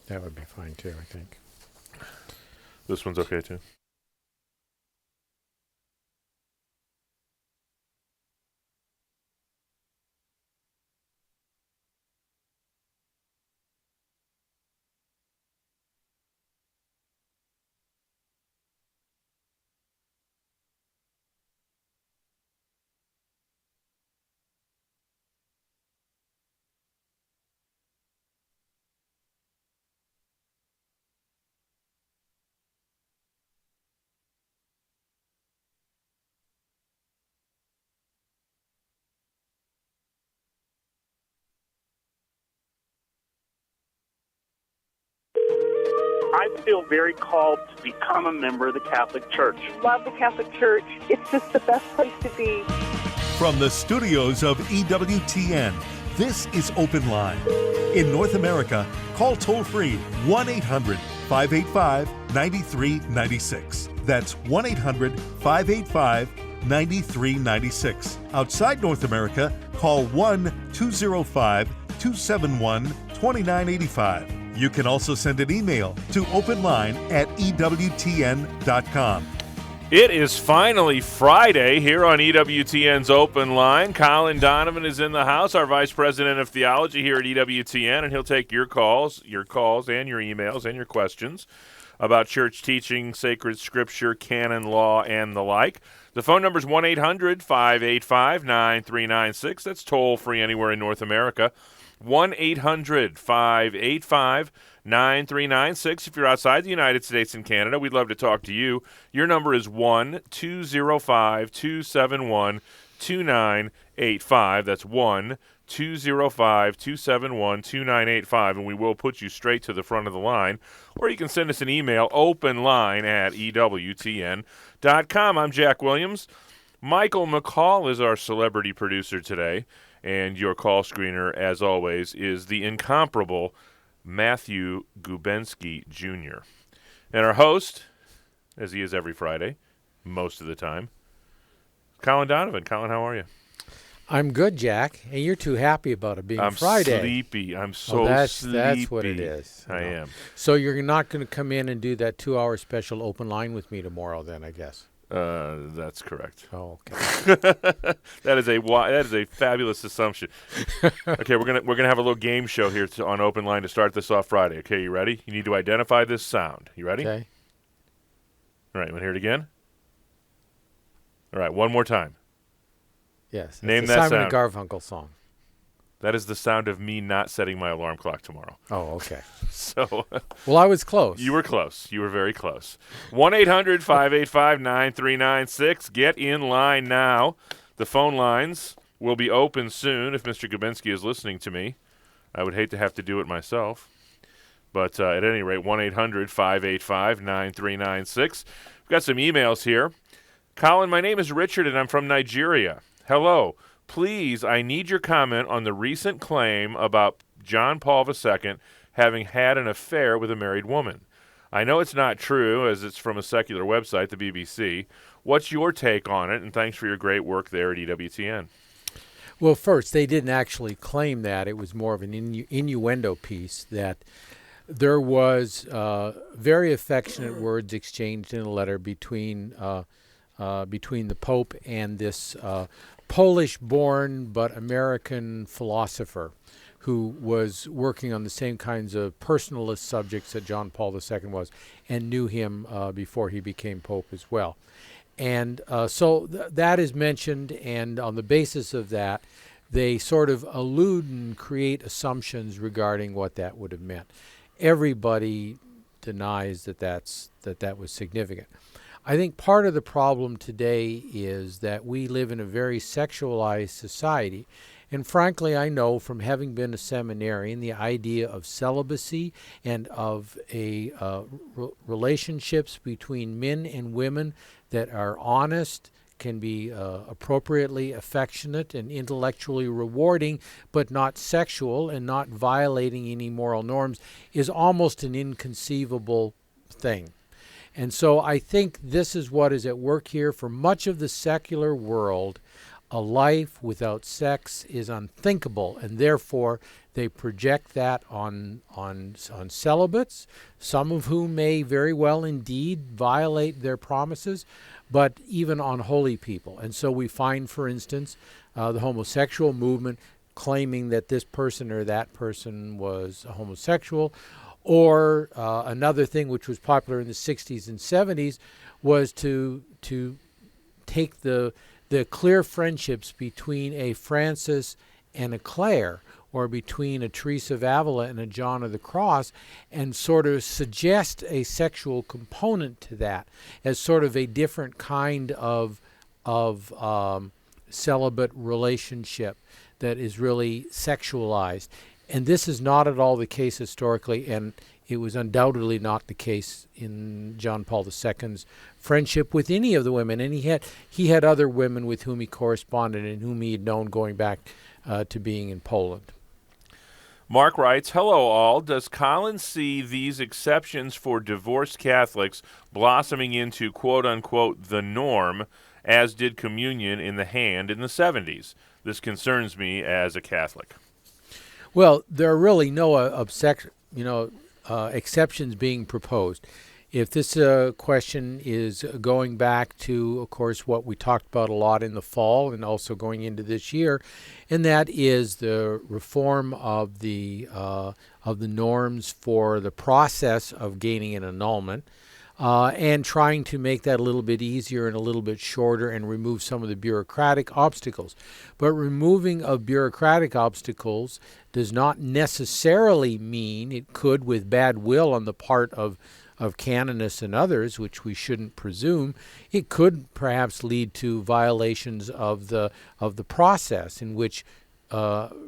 That would be fine, too, I think. This one's okay, too. I feel very called to become a member of the Catholic Church. Love the Catholic Church. It's just the best place to be. From the studios of EWTN, this is Open Line. In North America, call toll-free 1-800-585-9396. That's 1-800-585-9396. Outside North America, call 1-205-271-2985. You can also send an email to openline@ewtn.com. It is finally Friday here on EWTN's Open Line. Colin Donovan is in the house, our Vice President of Theology here at EWTN, and he'll take your calls and your emails and your questions about church teaching, sacred scripture, canon law, and the like. The phone number is 1-800-585-9396. That's toll-free anywhere in North America. 1-800-585-9396. If you're outside the United States and Canada, we'd love to talk to you. Your number is 1-205-271-2985. That's 1-205-271-2985, and we will put you straight to the front of the line. Or you can send us an email, openline@ewtn.com. I'm Jack Williams. Michael McCall is our celebrity producer today. And your call screener, as always, is the incomparable Matthew Gubensky Jr. And our host, as he is every Friday, most of the time, Colin Donovan. Colin, how are you? I'm good, Jack. Hey, you're too happy about it being Friday. I'm sleepy. I'm so sleepy. That's what it is. I am. So you're not going to come in and do that 2-hour special Open Line with me tomorrow then, I guess. That's correct. Oh, okay. That is a fabulous assumption. Okay, we're gonna have a little game show here on Open Line to start this off Friday. Okay, you ready? You need to identify this sound. You ready? Okay. All right, you want to hear it again? All right, one more time. Yes. Name that that Simon sound. and Garfunkel song. That is the sound of me not setting my alarm clock tomorrow. Oh, okay. So, well, I was close. You were close. You were very close. 1-800-585-9396. Get in line now. The phone lines will be open soon if Mr. Gubensky is listening to me. I would hate to have to do it myself. But at any rate, 1-800-585-9396. We've got some emails here. Colin, my name is Richard, and I'm from Nigeria. Hello. Please, I need your comment on the recent claim about John Paul II having had an affair with a married woman. I know it's not true, as it's from a secular website, the BBC. What's your take on it? And thanks for your great work there at EWTN. Well, first, they didn't actually claim that. It was more of an innuendo piece that there was very affectionate words exchanged in a letter between the Pope and this Polish-born but American philosopher who was working on the same kinds of personalist subjects that John Paul II was and knew him before he became Pope as well. And so that is mentioned, and on the basis of that, they sort of allude and create assumptions regarding what that would have meant. Everybody denies that was significant. I think part of the problem today is that we live in a very sexualized society. And frankly, I know from having been a seminarian, the idea of celibacy and of relationships between men and women that are honest, can be appropriately affectionate and intellectually rewarding, but not sexual and not violating any moral norms, is almost an inconceivable thing. And so I think this is what is at work here for much of the secular world. a life without sex is unthinkable, and therefore they project that on celibates, some of whom may very well indeed violate their promises, but even on holy people. And so we find, for instance, the homosexual movement claiming that this person or that person was a homosexual, or another thing which was popular in the 60s and 70s was to take the clear friendships between a Francis and a Clare, or between a Teresa of Avila and a John of the Cross, and sort of suggest a sexual component to that as sort of a different kind of celibate relationship that is really sexualized. And this is not at all the case historically, and it was undoubtedly not the case in John Paul II's friendship with any of the women. And he had other women with whom he corresponded and whom he had known going back to being in Poland. Mark writes, hello all. Does Colin see these exceptions for divorced Catholics blossoming into quote-unquote the norm, as did communion in the hand in the 70s? This concerns me as a Catholic. Well, there are really no exceptions being proposed. If this question is going back to, of course, what we talked about a lot in the fall and also going into this year, and that is the reform of the norms for the process of gaining an annulment, and trying to make that a little bit easier and a little bit shorter and remove some of the bureaucratic obstacles. But removing of bureaucratic obstacles does not necessarily mean, it could with bad will on the part of canonists and others, which we shouldn't presume, it could perhaps lead to violations of the process in which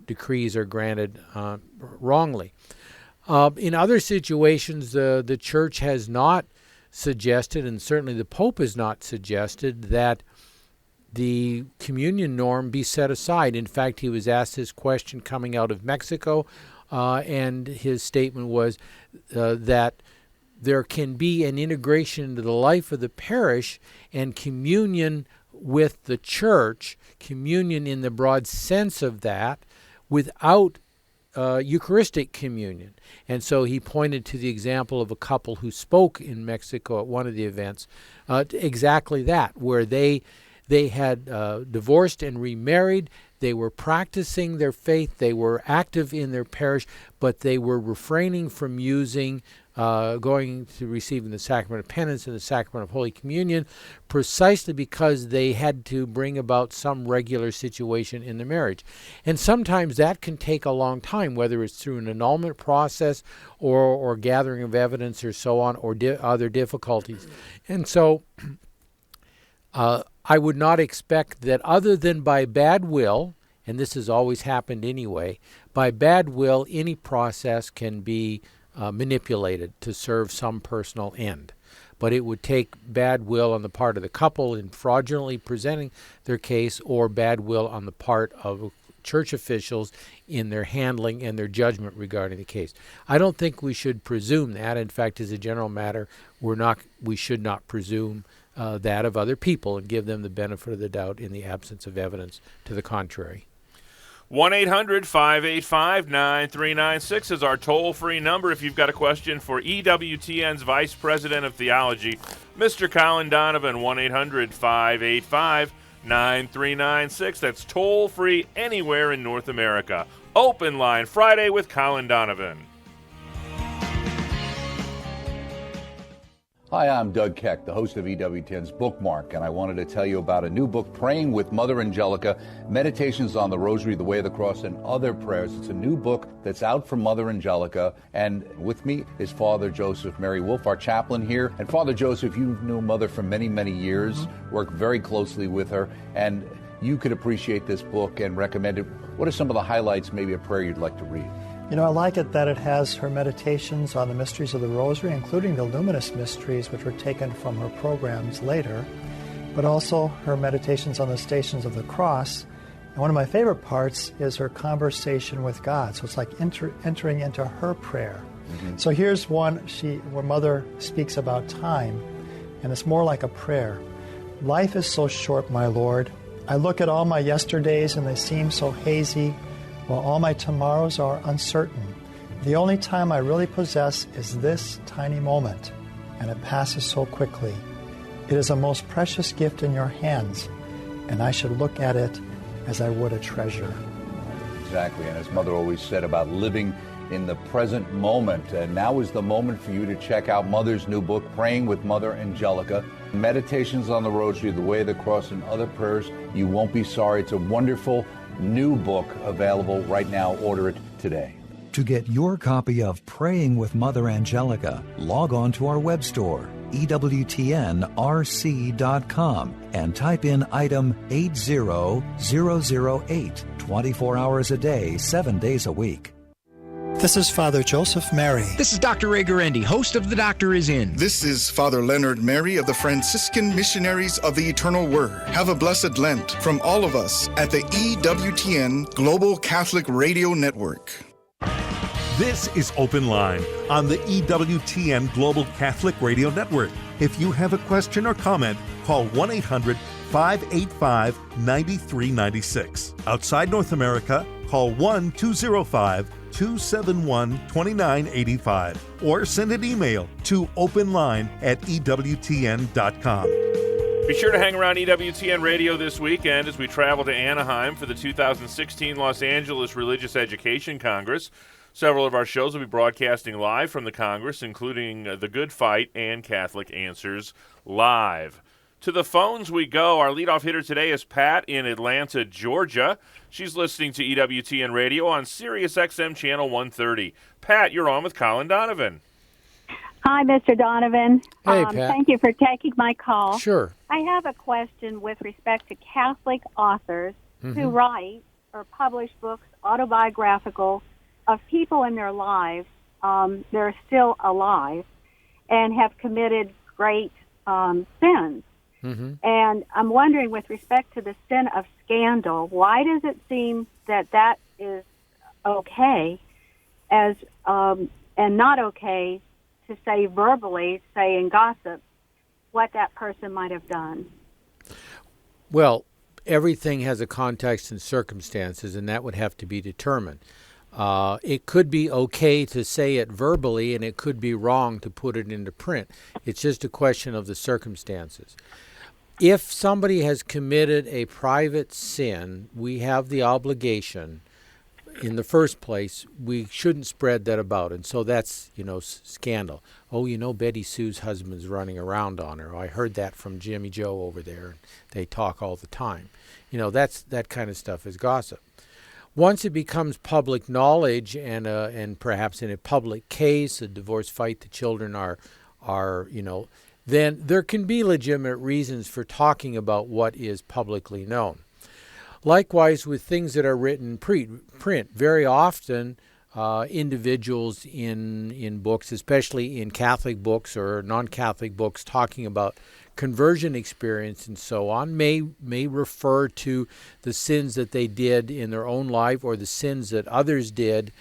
decrees are granted wrongly. In other situations, the Church has not suggested, and certainly the Pope has not suggested, that the communion norm be set aside. In fact, he was asked this question coming out of Mexico, and his statement was that there can be an integration into the life of the parish and communion with the Church, communion in the broad sense of that, without Eucharistic communion. And so he pointed to the example of a couple who spoke in Mexico at one of the events, exactly that, where they had divorced and remarried. They were practicing their faith. They were active in their parish, but they were refraining from using going to receiving the sacrament of penance and the sacrament of Holy Communion, precisely because they had to bring about some regular situation in the marriage. And sometimes that can take a long time, whether it's through an annulment process or gathering of evidence or so on, or other difficulties. And so I would not expect that, other than by bad will, and this has always happened anyway, by bad will any process can be manipulated to serve some personal end. But it would take bad will on the part of the couple in fraudulently presenting their case, or bad will on the part of church officials in their handling and their judgment regarding the case. I don't think we should presume that. In fact, as a general matter, we should not presume that of other people and give them the benefit of the doubt in the absence of evidence to the contrary. 1-800-585-9396 is our toll-free number if you've got a question for EWTN's Vice President of Theology, Mr. Colin Donovan. 1-800-585-9396. That's toll-free anywhere in North America. Open Line Friday with Colin Donovan. Hi, I'm Doug Keck, the host of EWTN's Bookmark, and I wanted to tell you about a new book, Praying with Mother Angelica, Meditations on the Rosary, the Way of the Cross, and Other Prayers. It's a new book that's out from Mother Angelica, and with me is Father Joseph Mary Wolf, our chaplain here. And Father Joseph, you knew Mother for many, many years, worked very closely with her, and you could appreciate this book and recommend it. What are some of the highlights, maybe a prayer you'd like to read? You know, I like it that it has her meditations on the mysteries of the Rosary, including the luminous mysteries, which were taken from her programs later, but also her meditations on the Stations of the Cross. And one of my favorite parts is her conversation with God. So it's like entering into her prayer. Mm-hmm. So here's one where Mother speaks about time, and it's more like a prayer. Life is so short, my Lord. I look at all my yesterdays and they seem so hazy, while all my tomorrows are uncertain. The only time I really possess is this tiny moment, and it passes so quickly. It is a most precious gift in your hands, and I should look at it as I would a treasure. Exactly, and as Mother always said about living in the present moment. And now is the moment for you to check out Mother's new book, Praying with Mother Angelica, Meditations on the Rosary, the Way of the Cross, and Other Prayers. You won't be sorry. It's a wonderful new book available right now. Order it today. To get your copy of Praying with Mother Angelica, log on to our web store, EWTNRC.com, and type in item 80008, 24 hours a day, 7 days a week. This is Father Joseph Mary. This is Dr. Ray Guarendi, host of The Doctor Is In. This is Father Leonard Mary of the Franciscan Missionaries of the Eternal Word. Have a blessed Lent from all of us at the EWTN Global Catholic Radio Network. This is Open Line on the EWTN Global Catholic Radio Network. If you have a question or comment, call 1-800-585-9396. Outside North America, call 1-205-271-2985 or send an email to openline@ewtn.com. Be sure to hang around EWTN Radio this weekend as we travel to Anaheim for the 2016 Los Angeles Religious Education Congress. Several of our shows will be broadcasting live from the Congress, including The Good Fight and Catholic Answers Live. To the phones we go. Our leadoff hitter today is Pat in Atlanta, Georgia. She's listening to EWTN Radio on Sirius XM Channel 130. Pat, you're on with Colin Donovan. Hi, Mr. Donovan. Hey, Pat. Thank you for taking my call. Sure. I have a question with respect to Catholic authors who write or publish books, autobiographical, of people in their lives that are still alive and have committed great sins. And I'm wondering, with respect to the sin of scandal, why does it seem that that is okay as and not okay to say verbally, say in gossip, what that person might have done? Well, everything has a context and circumstances, and that would have to be determined. It could be okay to say it verbally, and it could be wrong to put it into print. It's just a question of the circumstances. If somebody has committed a private sin, we have the obligation, in the first place, we shouldn't spread that about. And so that's, scandal. Oh, Betty Sue's husband's running around on her. I heard that from Jimmy Joe over there. They talk all the time. That kind of stuff is gossip. Once it becomes public knowledge and perhaps in a public case, a divorce fight, the children are then there can be legitimate reasons for talking about what is publicly known. Likewise, with things that are written print, very often individuals in books, especially in Catholic books or non-Catholic books, talking about conversion experience and so on, may refer to the sins that they did in their own life or the sins that others did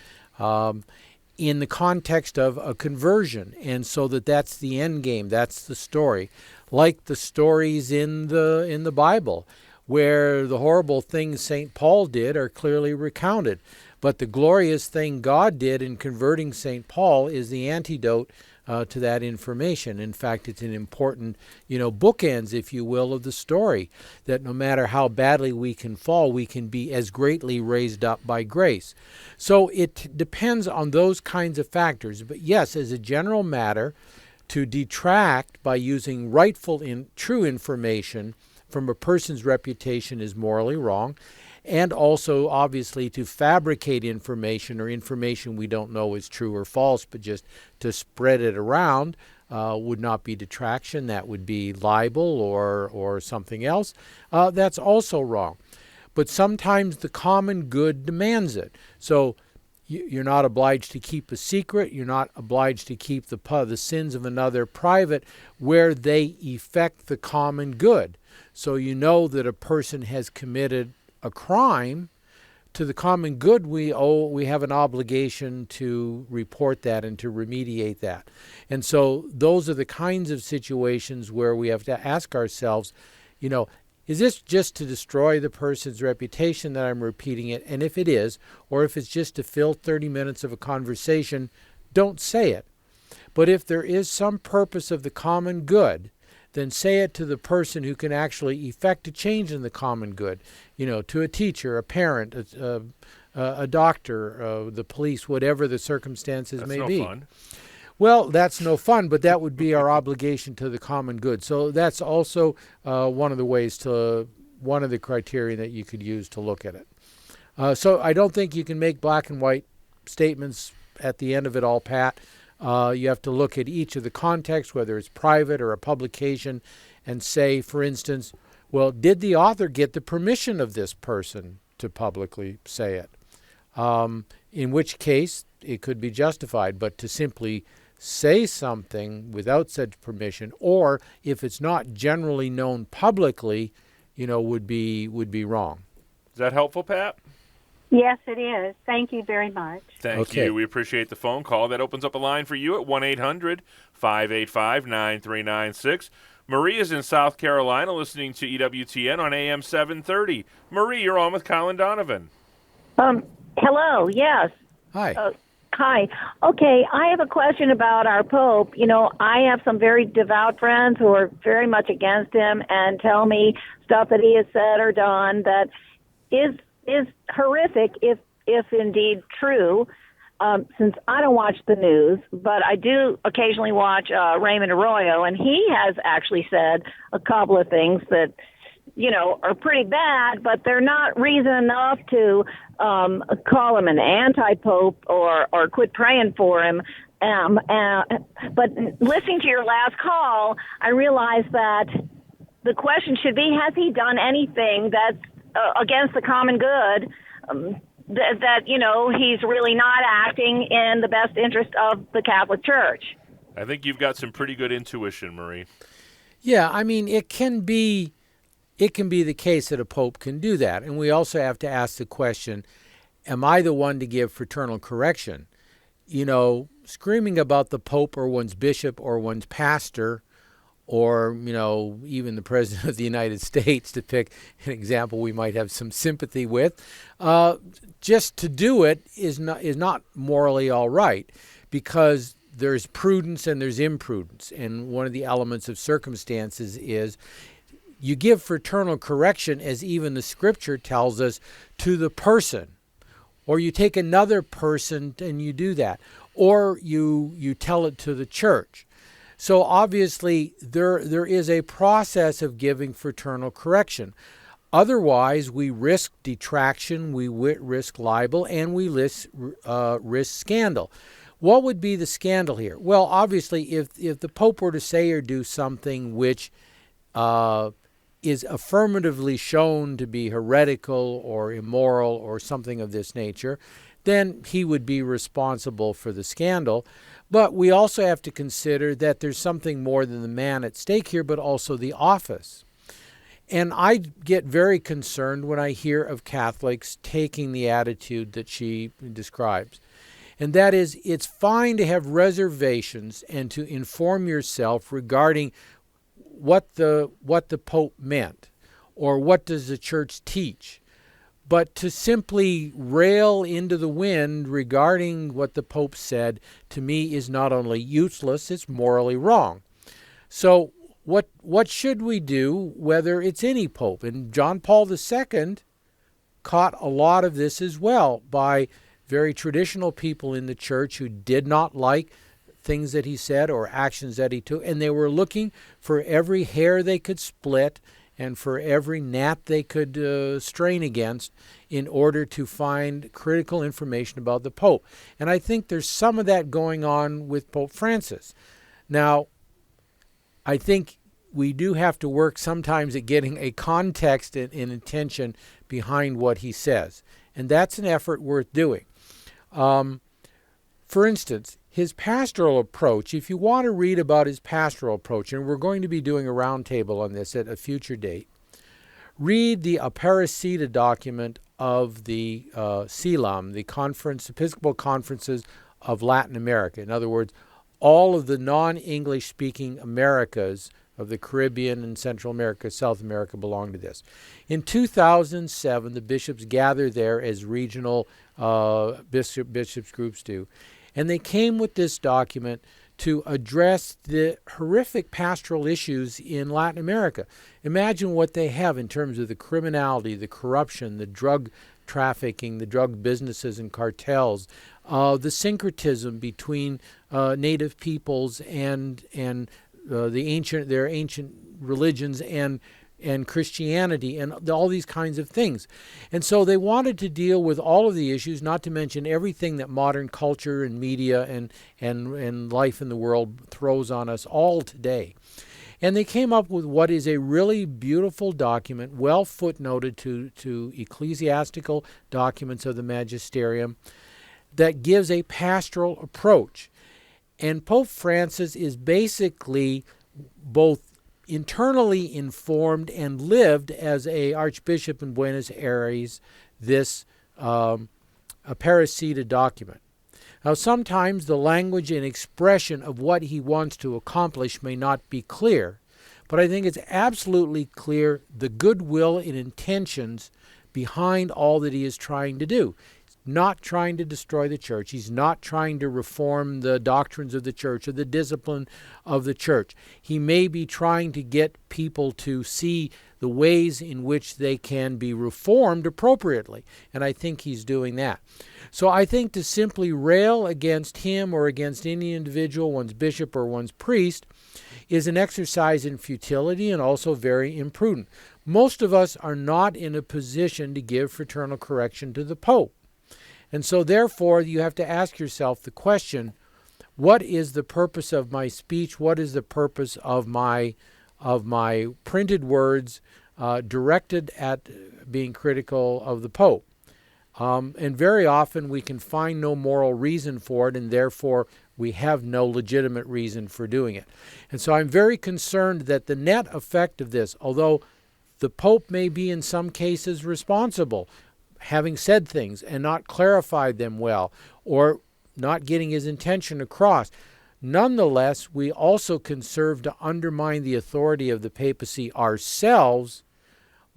in the context of a conversion. And so that's the end game, that's the story. Like the stories in the Bible, where the horrible things St. Paul did are clearly recounted. But the glorious thing God did in converting St. Paul is the antidote to that information. In fact, it's an important, bookends, if you will, of the story, that no matter how badly we can fall, we can be as greatly raised up by grace. So it depends on those kinds of factors. But yes, as a general matter, to detract by using rightful true information from a person's reputation is morally wrong. And also, obviously, to fabricate information or information we don't know is true or false, but just to spread it around would not be detraction. That would be libel or something else. That's also wrong. But sometimes the common good demands it. So you're not obliged to keep a secret. You're not obliged to keep the sins of another private where they affect the common good. So you know that a person has committed a crime. To the common good we have an obligation to report that and to remediate that. And so those are the kinds of situations where we have to ask ourselves, is this just to destroy the person's reputation that I'm repeating it? And if it is, or if it's just to fill 30 minutes of a conversation, don't say it. But if there is some purpose of the common good, then say it to the person who can actually effect a change in the common good, to a teacher, a parent, a doctor, the police, whatever the circumstances may be. That's no fun. Well, that's no fun, but that would be our obligation to the common good. So that's also one of the criteria that you could use to look at it. So I don't think you can make black and white statements at the end of it all, Pat. You have to look at each of the contexts, whether it's private or a publication, and say, for instance, well, did the author get the permission of this person to publicly say it? In which case, it could be justified. But to simply say something without such permission, or if it's not generally known publicly, would be wrong. Is that helpful, Pat? Yes, it is. Thank you very much. Thank you. We appreciate the phone call. That opens up a line for you at 1-800-585-9396. Marie is in South Carolina listening to EWTN on AM 730. Marie, you're on with Colin Donovan. Hello, yes. Hi. Hi. Okay, I have a question about our Pope. I have some very devout friends who are very much against him and tell me stuff that he has said or done that is horrific, if indeed true. Since I don't watch the news, but I do occasionally watch Raymond Arroyo, and he has actually said a couple of things that, are pretty bad, but they're not reason enough to call him an anti-pope or quit praying for him. But listening to your last call, I realized that the question should be, has he done anything that's against the common good, that he's really not acting in the best interest of the Catholic Church? I think you've got some pretty good intuition, Marie. Yeah, I mean, it can be the case that a pope can do that. And we also have to ask the question, am I the one to give fraternal correction? Screaming about the pope or one's bishop or one's pastor, or, even the President of the United States, to pick an example we might have some sympathy with, just to do it is not morally all right, because there's prudence and there's imprudence. And one of the elements of circumstances is you give fraternal correction, as even the Scripture tells us, to the person. Or you take another person and you do that. Or you tell it to the church. So obviously there is a process of giving fraternal correction. Otherwise, we risk detraction, we risk libel, and we risk scandal. What would be the scandal here? Well, obviously, if the Pope were to say or do something which is affirmatively shown to be heretical or immoral or something of this nature, then he would be responsible for the scandal. But we also have to consider that there's something more than the man at stake here, but also the office. And I get very concerned when I hear of Catholics taking the attitude that she describes. And that is, it's fine to have reservations and to inform yourself regarding what the Pope meant, or what does the Church teach. But to simply rail into the wind regarding what the Pope said, to me, is not only useless, it's morally wrong. So what should we do, whether it's any Pope? And John Paul II caught a lot of this as well by very traditional people in the Church who did not like things that he said or actions that he took, and they were looking for every hair they could split and for every gnat they could strain against in order to find critical information about the Pope. And I think there's some of that going on with Pope Francis. Now, I think we do have to work sometimes at getting a context and intention behind what he says. And that's an effort worth doing. For instance, his pastoral approach, if you want to read about his pastoral approach, and we're going to be doing a roundtable on this at a future date, read the Aparecida document of the CELAM, the Episcopal Conferences of Latin America. In other words, all of the non-English speaking Americas of the Caribbean and Central America, South America belong to this. In 2007, the bishops gathered there as regional bishops groups do, and they came with this document to address the horrific pastoral issues in Latin America. Imagine what they have in terms of the criminality, the corruption, the drug trafficking, the drug businesses and cartels, the syncretism between native peoples and their ancient religions and Christianity and all these kinds of things. And so they wanted to deal with all of the issues, not to mention everything that modern culture and media and life in the world throws on us all today. And they came up with what is a really beautiful document, well footnoted to ecclesiastical documents of the magisterium, that gives a pastoral approach. And Pope Francis is basically both internally informed and lived as a archbishop in Buenos Aires this Aparecida document. Now, sometimes the language and expression of what he wants to accomplish may not be clear, but I think it's absolutely clear the goodwill and intentions behind all that he is trying to do. Not trying to destroy the church. He's not trying to reform the doctrines of the church or the discipline of the church. He may be trying to get people to see the ways in which they can be reformed appropriately, and I think he's doing that. So I think to simply rail against him or against any individual, one's bishop or one's priest, is an exercise in futility and also very imprudent. Most of us are not in a position to give fraternal correction to the Pope. And so, therefore, you have to ask yourself the question, what is the purpose of my speech? What is the purpose of my printed words directed at being critical of the Pope? And very often we can find no moral reason for it, and therefore we have no legitimate reason for doing it. And so I'm very concerned that the net effect of this, although the Pope may be in some cases responsible, having said things and not clarified them well, or not getting his intention across, nonetheless, we also can serve to undermine the authority of the papacy ourselves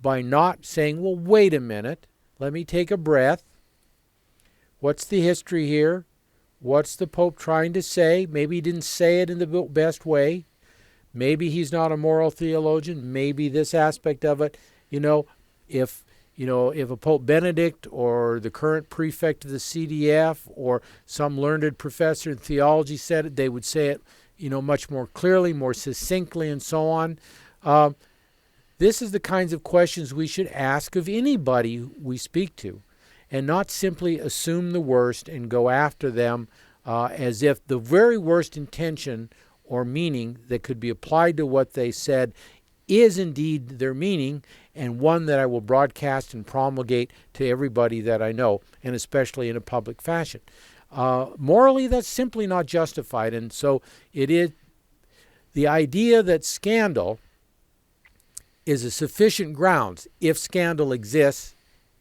by not saying, well, wait a minute, let me take a breath. What's the history here? What's the Pope trying to say? Maybe he didn't say it in the best way. Maybe he's not a moral theologian. Maybe this aspect of it, if a Pope Benedict or the current prefect of the CDF or some learned professor in theology said it, they would say it, much more clearly, more succinctly, and so on. This is the kinds of questions we should ask of anybody we speak to, and not simply assume the worst and go after them as if the very worst intention or meaning that could be applied to what they said is indeed their meaning, and one that I will broadcast and promulgate to everybody that I know, and especially in a public fashion. Morally, that's simply not justified, and so it is the idea that scandal is a sufficient grounds, if scandal exists,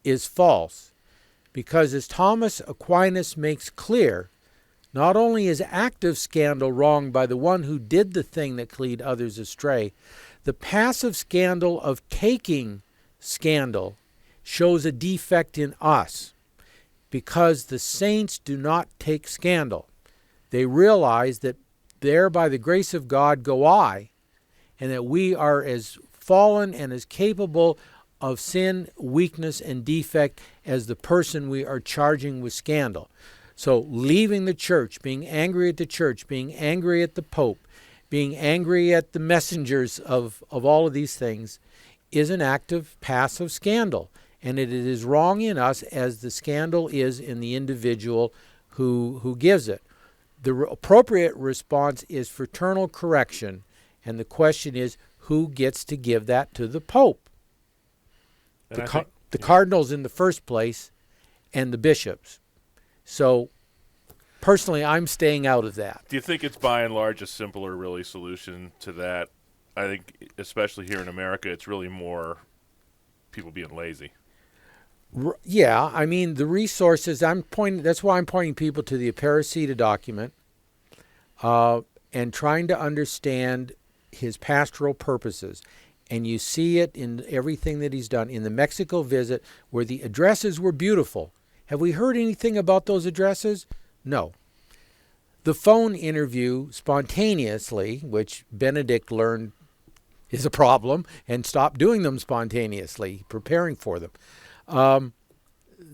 is false. Because as Thomas Aquinas makes clear, not only is active scandal wrong by the one who did the thing that could lead others astray, the passive scandal of taking scandal shows a defect in us, because the saints do not take scandal. They realize that there by the grace of God go I, and that we are as fallen and as capable of sin, weakness, and defect as the person we are charging with scandal. So leaving the church, being angry at the church, being angry at the Pope, being angry at the messengers of all of these things is an act of passive scandal. And it is wrong in us as the scandal is in the individual who gives it. The appropriate response is fraternal correction. And the question is, who gets to give that to the Pope? The cardinals in the first place and the bishops. So personally, I'm staying out of that. Do you think it's by and large a simpler, really, solution to that? I think, especially here in America, it's really more people being lazy. Yeah, I mean, the resources, that's why I'm pointing people to the Aparecida document and trying to understand his pastoral purposes. And you see it in everything that he's done. In the Mexico visit, where the addresses were beautiful. Have we heard anything about those addresses? No. The phone interview spontaneously, which Benedict learned is a problem, and stopped doing them spontaneously, preparing for them.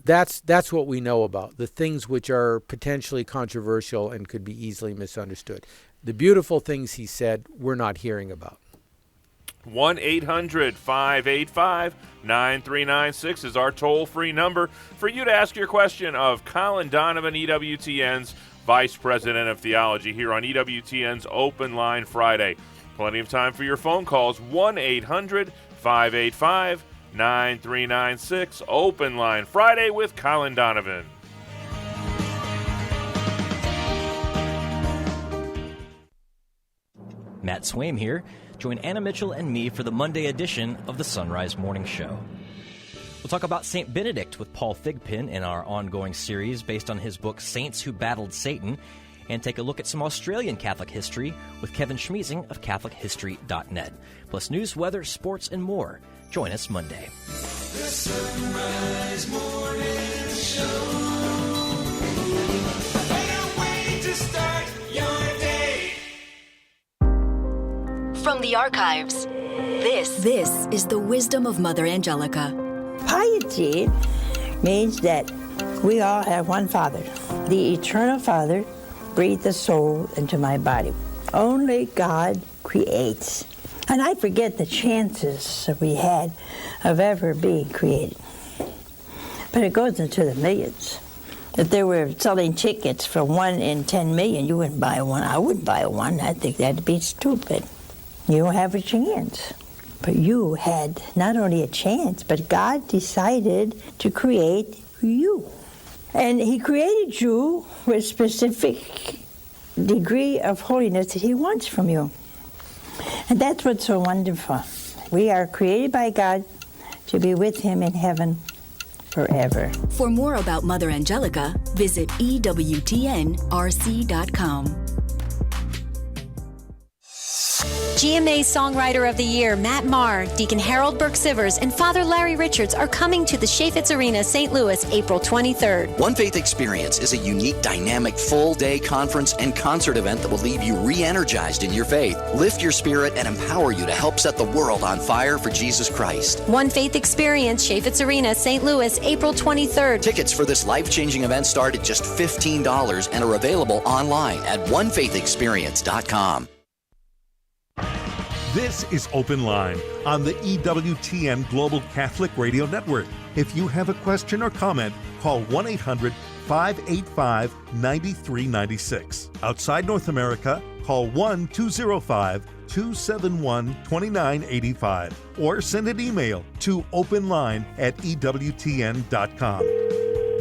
That's what we know about, the things which are potentially controversial and could be easily misunderstood. The beautiful things he said, we're not hearing about. 1-800-585-9396 is our toll-free number for you to ask your question of Colin Donovan, EWTN's Vice President of Theology, here on EWTN's Open Line Friday. Plenty of time for your phone calls. 1-800-585-9396. Open Line Friday with Colin Donovan. Matt Swaim here. Join Anna Mitchell and me for the Monday edition of the Sunrise Morning Show. We'll talk about St. Benedict with Paul Thigpen in our ongoing series based on his book Saints Who Battled Satan, and take a look at some Australian Catholic history with Kevin Schmeezing of CatholicHistory.net. Plus news, weather, sports, and more. Join us Monday. The Sunrise Morning Show. A better way to start your day. From the archives, this is the wisdom of Mother Angelica. Piety means that we all have one Father. The Eternal Father breathed the soul into my body. Only God creates. And I forget the chances that we had of ever being created. But it goes into the millions. If they were selling tickets for 1 in 10 million, you wouldn't buy one. I wouldn't buy one. I think that'd be stupid. You don't have a chance. But you had not only a chance, but God decided to create you. And he created you with a specific degree of holiness that he wants from you. And that's what's so wonderful. We are created by God to be with him in heaven forever. For more about Mother Angelica, visit EWTNRC.com. GMA Songwriter of the Year Matt Maher, Deacon Harold Burke-Sivers, and Father Larry Richards are coming to the Chaffetz Arena, St. Louis, April 23rd. One Faith Experience is a unique, dynamic, full-day conference and concert event that will leave you re-energized in your faith, lift your spirit, and empower you to help set the world on fire for Jesus Christ. One Faith Experience, Chaffetz Arena, St. Louis, April 23rd. Tickets for this life-changing event start at just $15 and are available online at onefaithexperience.com. This is Open Line on the EWTN Global Catholic Radio Network. If you have a question or comment, call 1-800-585-9396. Outside North America, call 1-205-271-2985 or send an email to openline@ewtn.com.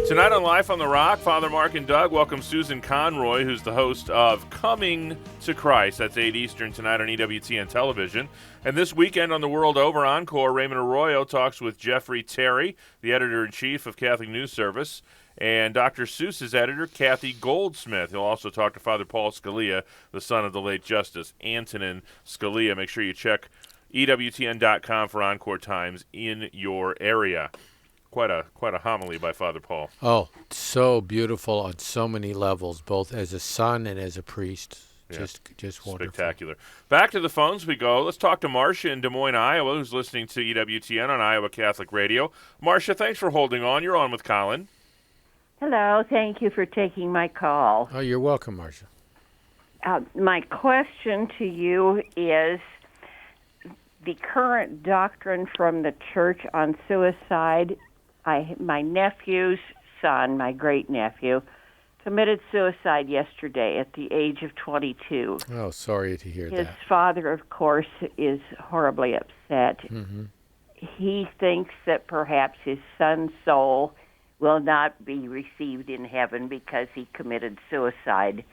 Tonight on Life on the Rock, Father Mark and Doug welcome Susan Conroy, who's the host of Coming to Christ. That's 8 Eastern tonight on EWTN Television. And this weekend on the World Over Encore, Raymond Arroyo talks with Jeffrey Terry, the editor-in-chief of Catholic News Service, and Dr. Seuss's editor, Kathy Goldsmith. He'll also talk to Father Paul Scalia, the son of the late Justice Antonin Scalia. Make sure you check EWTN.com for encore times in your area. Quite a homily by Father Paul. Oh, so beautiful on so many levels, both as a son and as a priest. Yeah. Just wonderful. Spectacular. Back to the phones we go. Let's talk to Marcia in Des Moines, Iowa, who's listening to EWTN on Iowa Catholic Radio. Marcia, thanks for holding on. You're on with Colin. Hello. Thank you for taking my call. Oh, you're welcome, Marcia. My question to you is the current doctrine from the Church on suicide. My nephew's son, my great-nephew, committed suicide yesterday at the age of 22. Oh, sorry to hear that. His father, of course, is horribly upset. Mm-hmm. He thinks that perhaps his son's soul will not be received in heaven because he committed suicide.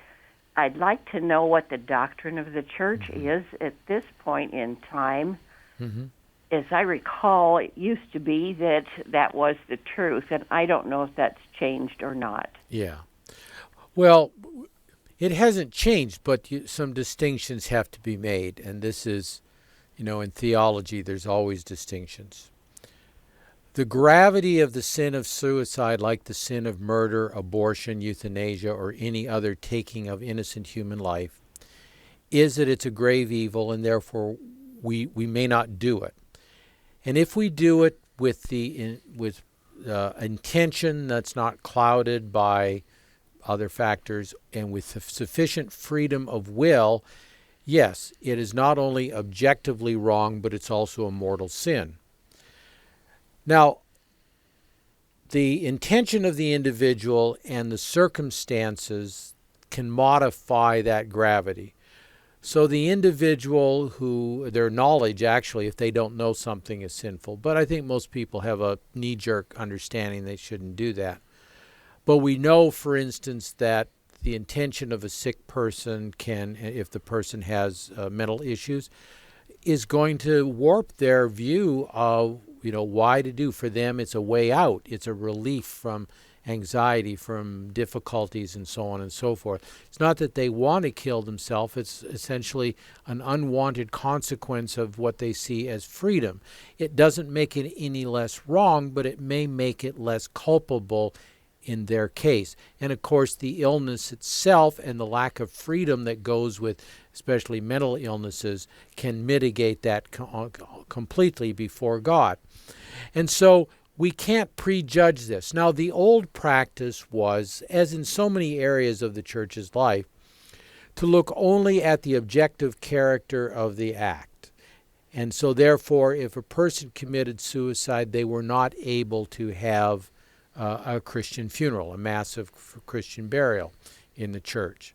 I'd like to know what the doctrine of the Church is at this point in time. Mm-hmm. As I recall, it used to be that was the truth, and I don't know if that's changed or not. Yeah. Well, It hasn't changed, but some distinctions have to be made. And this is, in theology, there's always distinctions. The gravity of the sin of suicide, like the sin of murder, abortion, euthanasia, or any other taking of innocent human life, is that it's a grave evil, and therefore we may not do it. And if we do it with intention that's not clouded by other factors, and with sufficient freedom of will, yes, it is not only objectively wrong, but it's also a mortal sin. Now, the intention of the individual and the circumstances can modify that gravity. So the individual their knowledge, actually, if they don't know something is sinful, but I think most people have a knee-jerk understanding they shouldn't do that. But we know, for instance, that the intention of a sick person can, if the person has mental issues, is going to warp their view of, why to do. For them, it's a way out. It's a relief from anxiety, from difficulties, and so on and so forth. It's not that they want to kill themselves. It's essentially an unwanted consequence of what they see as freedom. It doesn't make it any less wrong, but it may make it less culpable in their case. And of course, the illness itself and the lack of freedom that goes with especially mental illnesses can mitigate that completely before God. And so we can't prejudge this. Now, the old practice was, as in so many areas of the church's life, to look only at the objective character of the act. And so therefore, if a person committed suicide, they were not able to have a Christian funeral, a massive Christian burial in the church.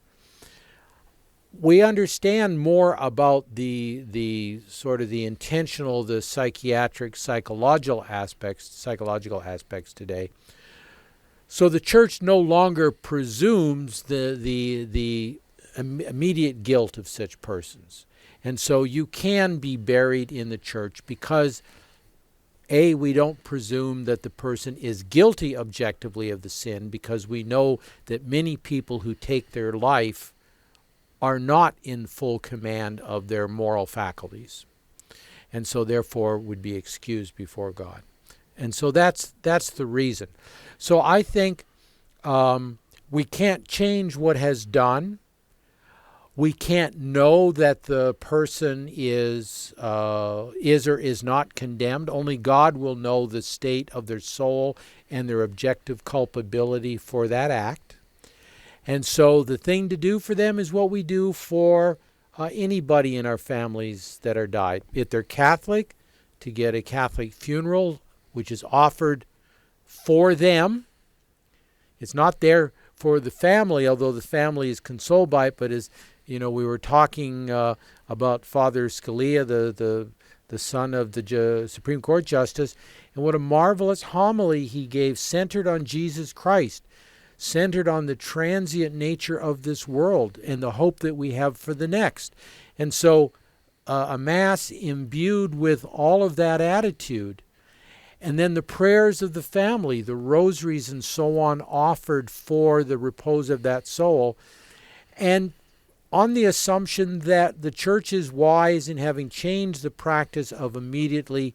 We understand more about the sort of the intentional, the psychiatric, psychological aspects today. So the church no longer presumes the immediate guilt of such persons. And so you can be buried in the church because we don't presume that the person is guilty objectively of the sin, because we know that many people who take their life are not in full command of their moral faculties, and so therefore would be excused before God. And so that's the reason. So I think we can't change what has done. We can't know that the person is or is not condemned. Only God will know the state of their soul and their objective culpability for that act. And so the thing to do for them is what we do for anybody in our families that are died. If they're Catholic, to get a Catholic funeral, which is offered for them. It's not there for the family, although the family is consoled by it, but as we were talking about Father Scalia, the son of the Supreme Court Justice, and what a marvelous homily he gave, centered on Jesus Christ, centered on the transient nature of this world and the hope that we have for the next. And so a Mass imbued with all of that attitude, and then the prayers of the family, the rosaries and so on offered for the repose of that soul, and on the assumption that the church is wise in having changed the practice of immediately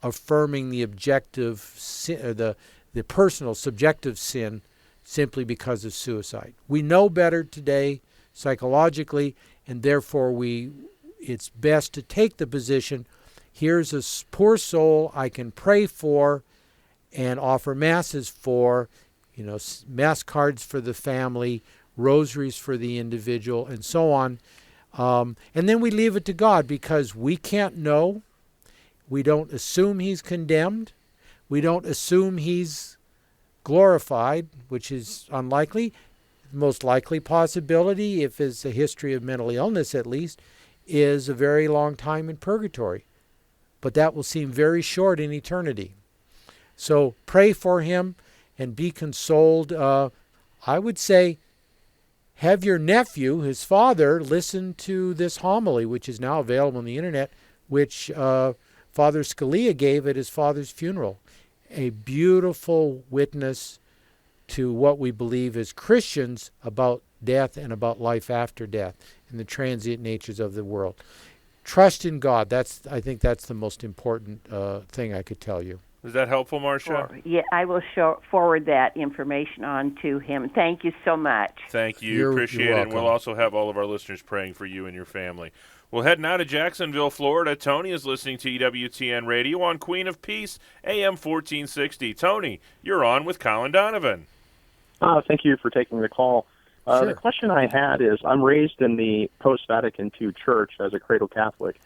affirming the objective sin, the personal subjective sin, simply because of suicide. We know better today psychologically, and therefore it's best to take the position, here's a poor soul I can pray for and offer masses for, mass cards for the family, rosaries for the individual, and so on. And then we leave it to God, because we can't know. We don't assume he's condemned. We don't assume he's glorified, which is unlikely. The most likely possibility, if it's a history of mental illness at least, is a very long time in purgatory. But that will seem very short in eternity. So pray for him and be consoled. I would say, have your nephew, his father, listen to this homily, which is now available on the internet, which Father Scalia gave at his father's funeral. A beautiful witness to what we believe as Christians about death and about life after death and the transient natures of the world. Trust in God. I think that's the most important thing I could tell you. Is that helpful, Marcia? Yeah, I will forward that information on to him. Thank you so much. Thank you. Appreciate you're it. And we'll also have all of our listeners praying for you and your family. Well, heading out of Jacksonville, Florida, Tony is listening to EWTN Radio on Queen of Peace, AM 1460. Tony, you're on with Colin Donovan. Thank you for taking the call. Sure. The question I had is, I'm raised in the post-Vatican II Church as a cradle Catholic.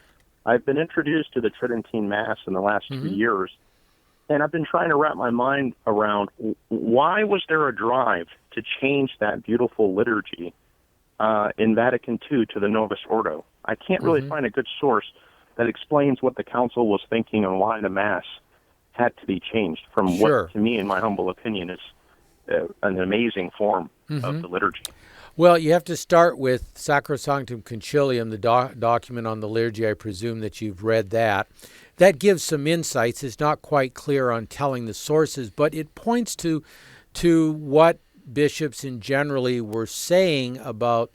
I've been introduced to the Tridentine Mass in the last 2 years, and I've been trying to wrap my mind around why was there a drive to change that beautiful liturgy in Vatican II to the Novus Ordo? I can't really find a good source that explains what the Council was thinking and why the Mass had to be changed from what, to me, in my humble opinion, is an amazing form of the liturgy. Well, you have to start with Sacrosanctum Concilium, the document on the liturgy. I presume that you've read that. That gives some insights. It's not quite clear on telling the sources, but it points to what bishops in generally were saying about,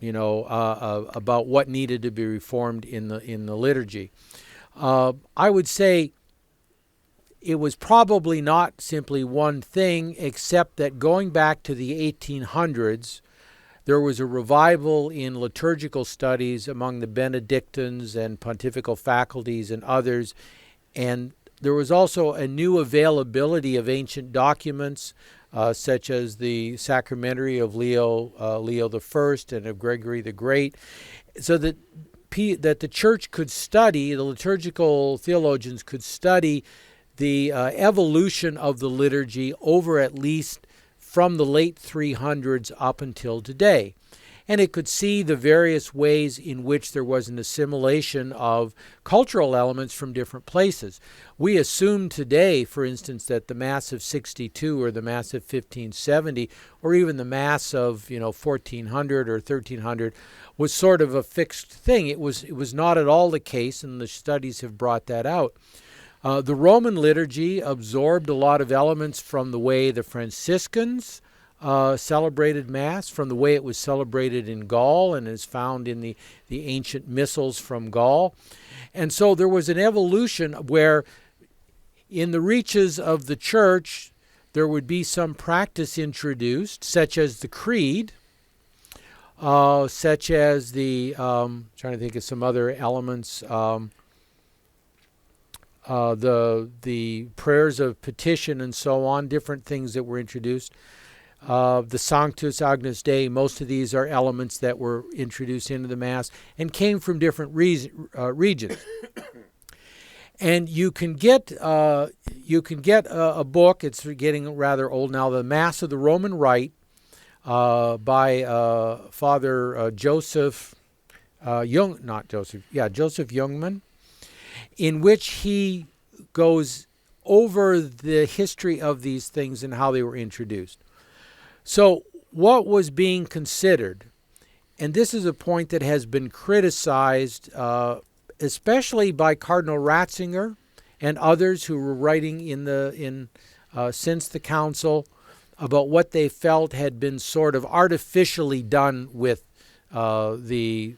about what needed to be reformed in the liturgy. I would say it was probably not simply one thing, except that going back to the 1800s, there was a revival in liturgical studies among the Benedictines and pontifical faculties and others, and there was also a new availability of ancient documents, such as the Sacramentary of Leo I and of Gregory the Great, so that the Church could study, the liturgical theologians could study the evolution of the liturgy over at least from the late 300s up until today. And it could see the various ways in which there was an assimilation of cultural elements from different places. We assume today, for instance, that the Mass of 62 or the Mass of 1570 or even the Mass of 1400 or 1300 was sort of a fixed thing. It was not at all the case, and the studies have brought that out. The Roman liturgy absorbed a lot of elements from the way the Franciscans celebrated Mass, from the way it was celebrated in Gaul and is found in the ancient missals from Gaul. And so there was an evolution where in the reaches of the Church there would be some practice introduced, such as the Creed, such as the, trying to think of some other elements, the prayers of petition and so on, different things that were introduced. The Sanctus Agnus Dei, most of these are elements that were introduced into the Mass and came from different regions. And you can get a book. It's getting rather old now. The Mass of the Roman Rite by Father Joseph Jungmann, in which he goes over the history of these things and how they were introduced. So what was being considered, and this is a point that has been criticized, especially by Cardinal Ratzinger and others who were writing since the Council about what they felt had been sort of artificially done with the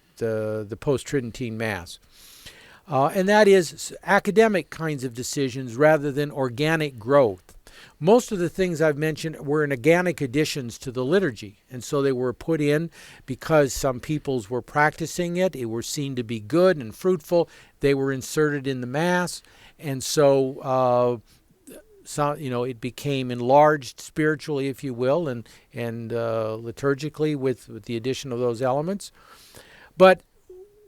post-Tridentine Mass. And that is academic kinds of decisions rather than organic growth. Most of the things I've mentioned were in organic additions to the liturgy, and so they were put in because some peoples were practicing it. It were seen to be good and fruitful. They were inserted in the Mass, and so it became enlarged spiritually, if you will, and liturgically with the addition of those elements. But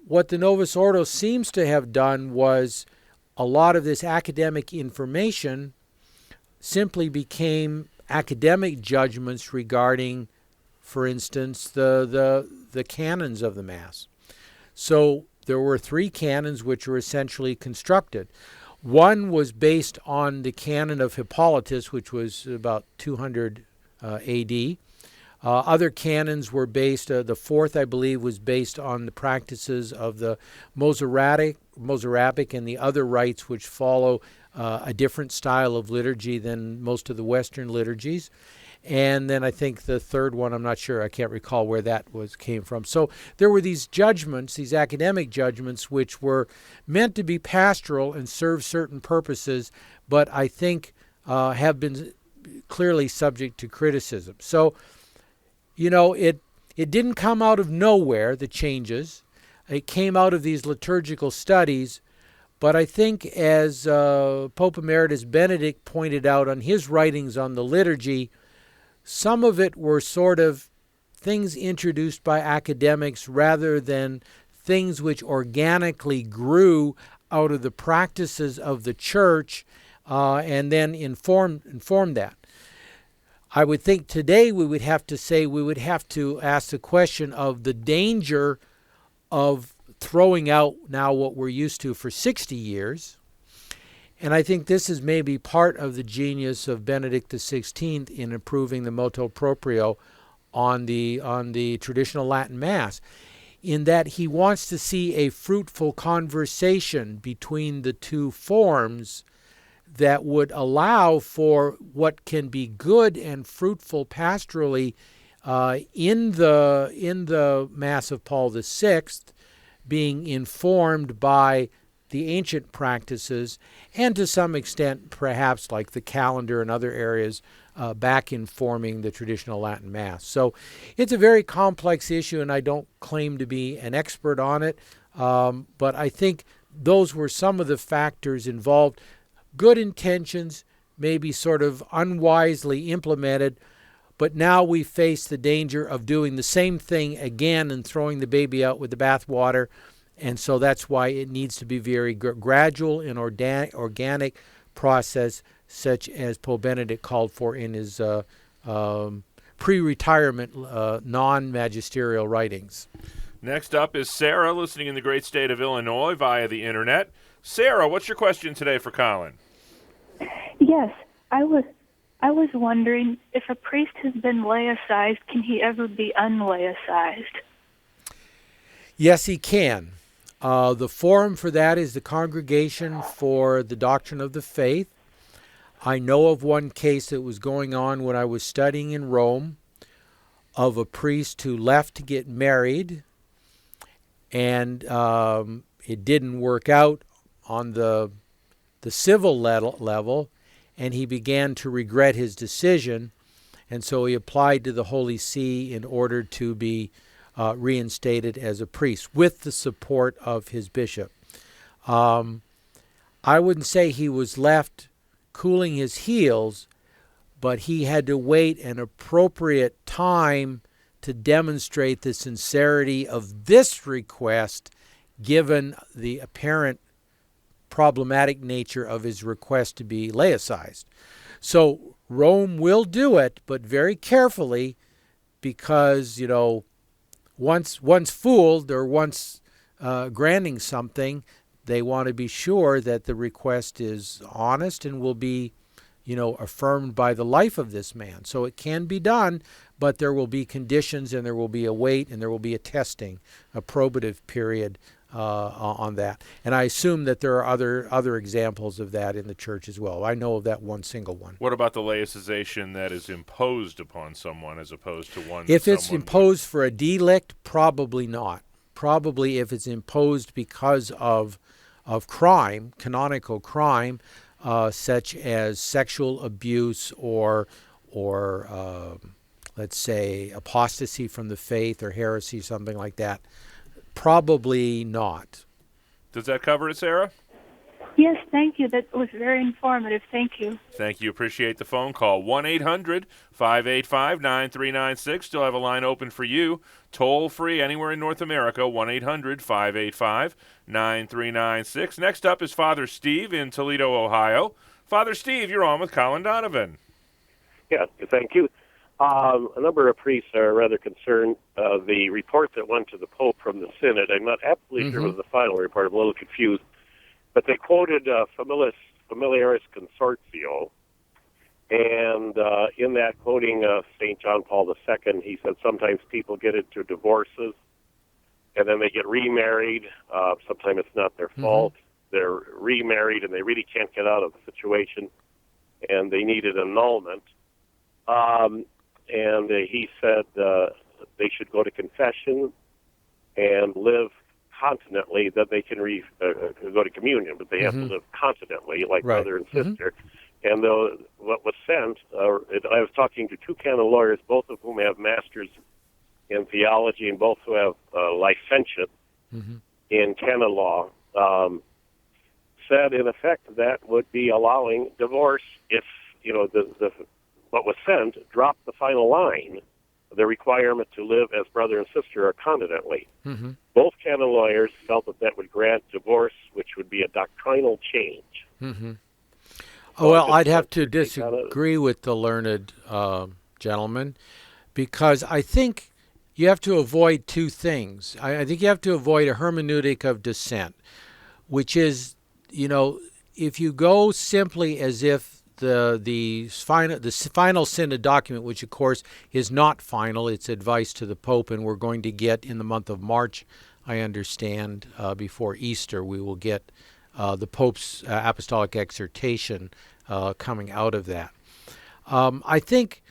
what the Novus Ordo seems to have done was a lot of this academic information simply became academic judgments regarding, for instance, the canons of the Mass. So there were 3 canons which were essentially constructed. One was based on the canon of Hippolytus, which was about 200 A.D., other canons were based, the 4th, I believe, was based on the practices of the Mozarabic and the other rites which follow a different style of liturgy than most of the Western liturgies. And then I think the third one, I'm not sure, I can't recall where that came from. So there were these judgments, these academic judgments, which were meant to be pastoral and serve certain purposes, but I think have been clearly subject to criticism. So, it didn't come out of nowhere, the changes. It came out of these liturgical studies. But I think, as Pope Emeritus Benedict pointed out on his writings on the liturgy, some of it were sort of things introduced by academics rather than things which organically grew out of the practices of the church and then informed that. I would think today we would have to ask the question of the danger of throwing out now what we're used to for 60 years. And I think this is maybe part of the genius of Benedict XVI in improving the motu proprio on the traditional Latin Mass, in that he wants to see a fruitful conversation between the two forms that would allow for what can be good and fruitful pastorally in the Mass of Paul VI, being informed by the ancient practices, and to some extent, perhaps like the calendar and other areas, back informing the traditional Latin Mass. So it's a very complex issue, and I don't claim to be an expert on it, but I think those were some of the factors involved. Good intentions, maybe sort of unwisely implemented, but now we face the danger of doing the same thing again and throwing the baby out with the bathwater. And so that's why it needs to be very gradual and organic process, such as Pope Benedict called for in his pre-retirement non-magisterial writings. Next up is Sarah, listening in the great state of Illinois via the internet. Sarah, what's your question today for Colin? Yes, I was wondering, if a priest has been laicized, can he ever be unlaicized? Yes, he can. The forum for that is the Congregation for the Doctrine of the Faith. I know of one case that was going on when I was studying in Rome, of a priest who left to get married, and it didn't work out on the civil level, and he began to regret his decision, and so he applied to the Holy See in order to be reinstated as a priest with the support of his bishop. I wouldn't say he was left cooling his heels, but he had to wait an appropriate time to demonstrate the sincerity of this request, given the apparent problematic nature of his request to be laicized. So Rome will do it, but very carefully, because, once fooled or once granting something, they want to be sure that the request is honest and will be, affirmed by the life of this man. So it can be done, but there will be conditions, and there will be a wait, and there will be a testing, a probative period on that. And I assume that there are other examples of that in the church as well. I know of that one single one. What about the laicization that is imposed upon someone as opposed to one? If it's imposed for a delict, probably not. Probably if it's imposed because of crime, canonical crime, such as sexual abuse or let's say apostasy from the faith or heresy, something like that. Probably not. Does that cover it, Sarah? Yes, thank you. That was very informative. Thank you. Thank you. Appreciate the phone call. 1-800-585-9396. Still have a line open for you. Toll free anywhere in North America. 1-800-585-9396. Next up is Father Steve in Toledo, Ohio. Father Steve, you're on with Colin Donovan. Yes, thank you. A number of priests are rather concerned. The report that went to the Pope from the Synod, I'm not absolutely sure it was the final report. I'm a little confused. But they quoted Familiaris Consortio, and in that quoting St. John Paul II, he said sometimes people get into divorces, and then they get remarried. Sometimes it's not their fault. They're remarried, and they really can't get out of the situation, and they need an annulment. and he said they should go to confession and live continently, that they can go to communion, but they have to live continently, like brother and sister. And what was sent, I was talking to two canon lawyers, both of whom have masters in theology and both who have licentiate in canon law, said in effect that would be allowing divorce if, what was sent dropped the final line, the requirement to live as brother and sister or continentally. Both canon lawyers felt that would grant divorce, which would be a doctrinal change. Well, I'd have to disagree with the learned gentleman, because I think you have to avoid two things. I think you have to avoid a hermeneutic of dissent, which is, if you go simply as if the final synod document, which of course is not final, it's advice to the Pope, and we're going to get in the month of March, I understand, before Easter, we will get the Pope's apostolic exhortation coming out of that. I think,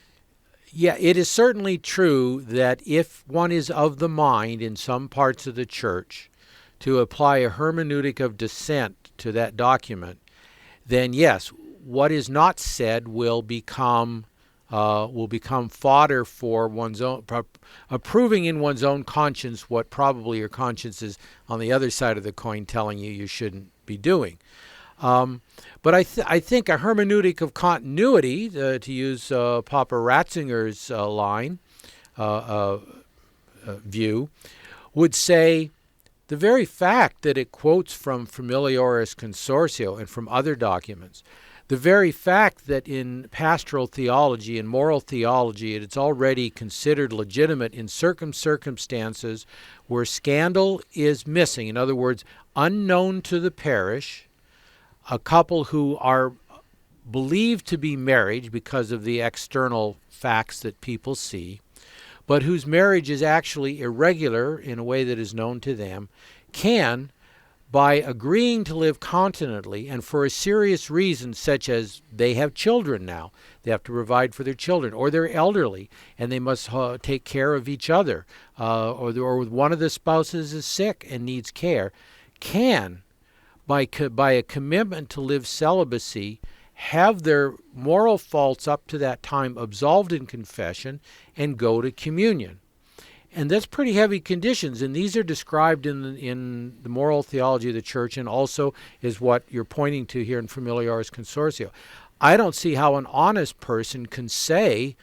it is certainly true that if one is of the mind in some parts of the church to apply a hermeneutic of dissent to that document, then yes, what is not said will become fodder for one's own, approving in one's own conscience what probably your conscience is on the other side of the coin telling you shouldn't be doing. But I think a hermeneutic of continuity, to use Papa Ratzinger's line, view, would say the very fact that it quotes from Familiaris Consortio and from other documents, the very fact that in pastoral theology and moral theology it's already considered legitimate in circumstances where scandal is missing, in other words, unknown to the parish, a couple who are believed to be married because of the external facts that people see, but whose marriage is actually irregular in a way that is known to them, can, by agreeing to live continently and for a serious reason such as they have children now, they have to provide for their children, or they're elderly and they must take care of each other, or one of the spouses is sick and needs care, can, by a commitment to live celibacy, have their moral faults up to that time absolved in confession and go to communion. And that's pretty heavy conditions, and these are described in the moral theology of the church, and also is what you're pointing to here in Familiaris Consortio. I don't see how an honest person can say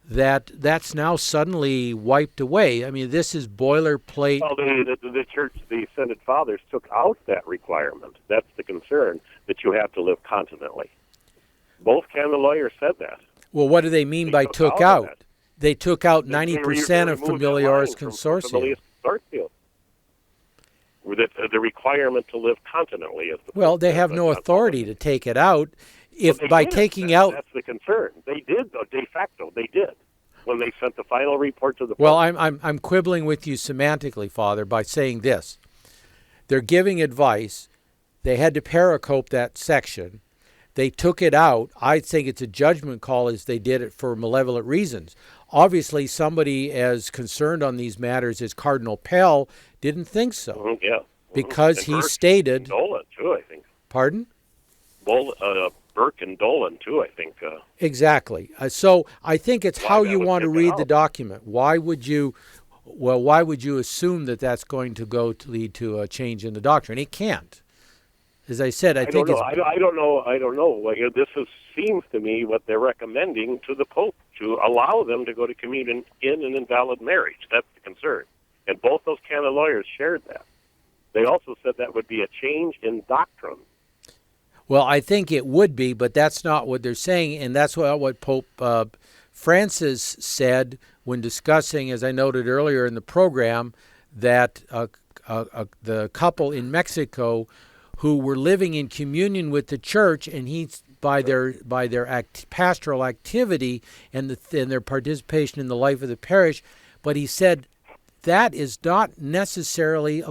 that that's now suddenly wiped away. I mean, this is boilerplate. Well, the church, the Synod Fathers took out that requirement. That's the concern, that you have to live continentally. Both canon lawyers said that. Well, what do they mean by took out? They took out 90% of Familiaris Consortio. The requirement to live continentally is the well, they have no authority to take it out. If by taking out, that's the concern. They did, though, de facto. They did when they sent the final report to the. Well, I'm quibbling with you semantically, Father, by saying this: they're giving advice. They had to pericope that section. They took it out. I think it's a judgment call as they did it for malevolent reasons. Obviously, somebody as concerned on these matters as Cardinal Pell didn't think so. Yeah. Because he stated. Dolan, too, I think. Pardon? Burke and Dolan, too, I think. Exactly. So I think it's how you want to read the document. Why would you assume that that's going to lead to a change in the doctrine? It can't. As I said, I think don't know. I don't know. This seems to me what they're recommending to the Pope, to allow them to go to communion in an invalid marriage. That's the concern. And both those canon lawyers shared that. They also said that would be a change in doctrine. Well, I think it would be, but that's not what they're saying, and that's what Pope Francis said when discussing, as I noted earlier in the program, that the couple in Mexico who were living in communion with the church, and by their pastoral activity and their participation in the life of the parish, but he said that is not necessarily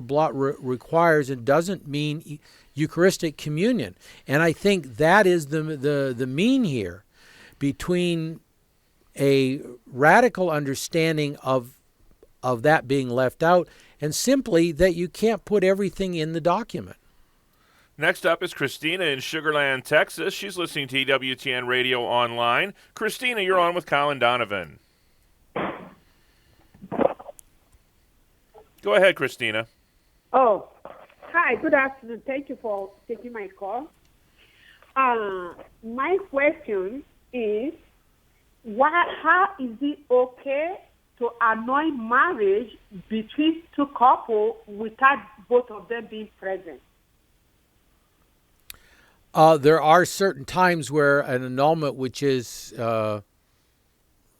requires and doesn't mean Eucharistic communion. And I think that is the mean here between a radical understanding of that being left out, and simply that you can't put everything in the document. Next up is Christina in Sugar Land, Texas. She's listening to EWTN Radio Online. Christina, you're on with Colin Donovan. Go ahead, Christina. Oh, hi, good afternoon. Thank you for taking my call. My question is, how is it okay to annul marriage between two couples without both of them being present? There are certain times where an annulment, which is where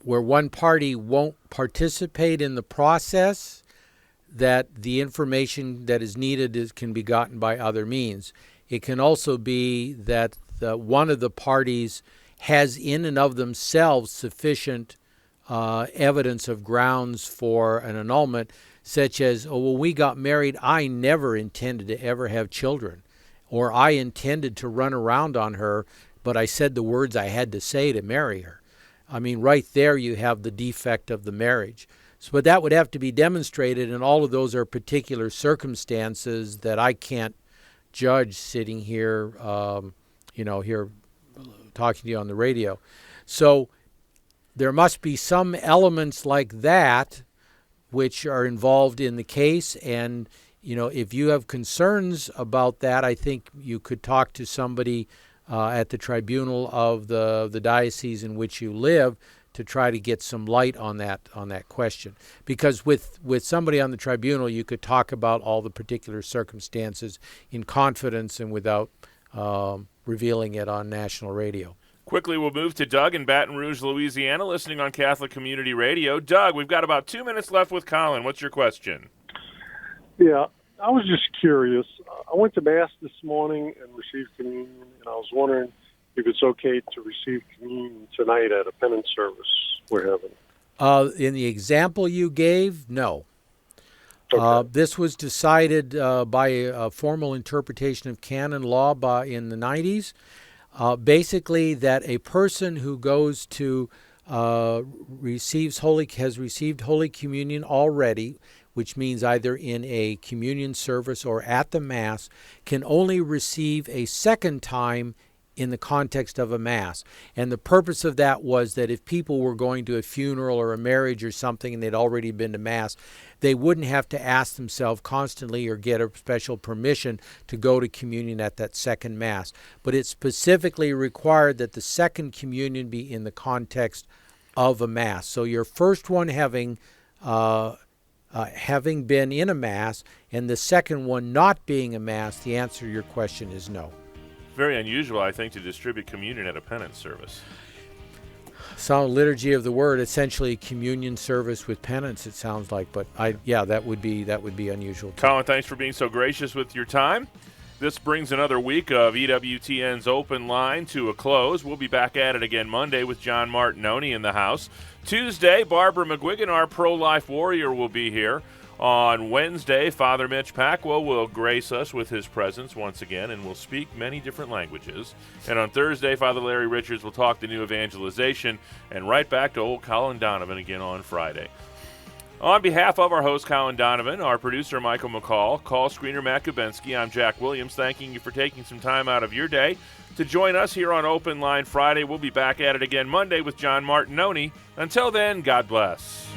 one party won't participate in the process, that the information that is needed can be gotten by other means. It can also be that one of the parties has in and of themselves sufficient evidence of grounds for an annulment, such as, oh, when we got married, I never intended to ever have children, or I intended to run around on her, but I said the words I had to say to marry her. I mean, right there you have the defect of the marriage. So, but that would have to be demonstrated, and all of those are particular circumstances that I can't judge sitting here, here talking to you on the radio. So there must be some elements like that which are involved in the case, and if you have concerns about that, I think you could talk to somebody at the tribunal of the diocese in which you live to try to get some light on that question. Because with somebody on the tribunal, you could talk about all the particular circumstances in confidence and without revealing it on national radio. Quickly, we'll move to Doug in Baton Rouge, Louisiana, listening on Catholic Community Radio. Doug, we've got about 2 minutes left with Colin. What's your question? Yeah, I was just curious. I went to Mass this morning and received communion, and I was wondering if it's okay to receive communion tonight at a penance service we're having. In the example you gave, no. Okay. This was decided by a formal interpretation of canon law in the 90s. Basically, that a person who goes to has received Holy Communion already, which means either in a communion service or at the Mass, can only receive a second time in the context of a Mass. And the purpose of that was that if people were going to a funeral or a marriage or something and they'd already been to Mass, they wouldn't have to ask themselves constantly or get a special permission to go to communion at that second Mass. But it specifically required that the second communion be in the context of a Mass. So your first one having been in a Mass and the second one not being a Mass, the answer to your question is no. Very unusual, I think, to distribute communion at a penance service. So liturgy of the word, essentially communion service with penance, it sounds like. But that would be unusual too. Colin, thanks for being so gracious with your time. This brings another week of EWTN's Open Line to a close. We'll be back at it again Monday with John Martinoni in the house. Tuesday, Barbara McGuigan, our pro-life warrior, will be here. On Wednesday, Father Mitch Pacwa will grace us with his presence once again and will speak many different languages. And on Thursday, Father Larry Richards will talk the new evangelization, and right back to old Colin Donovan again on Friday. On behalf of our host, Colin Donovan, our producer, Michael McCall, call screener, Matt Kubensky, I'm Jack Williams, thanking you for taking some time out of your day to join us here on Open Line Friday. We'll be back at it again Monday with John Martinoni. Until then, God bless.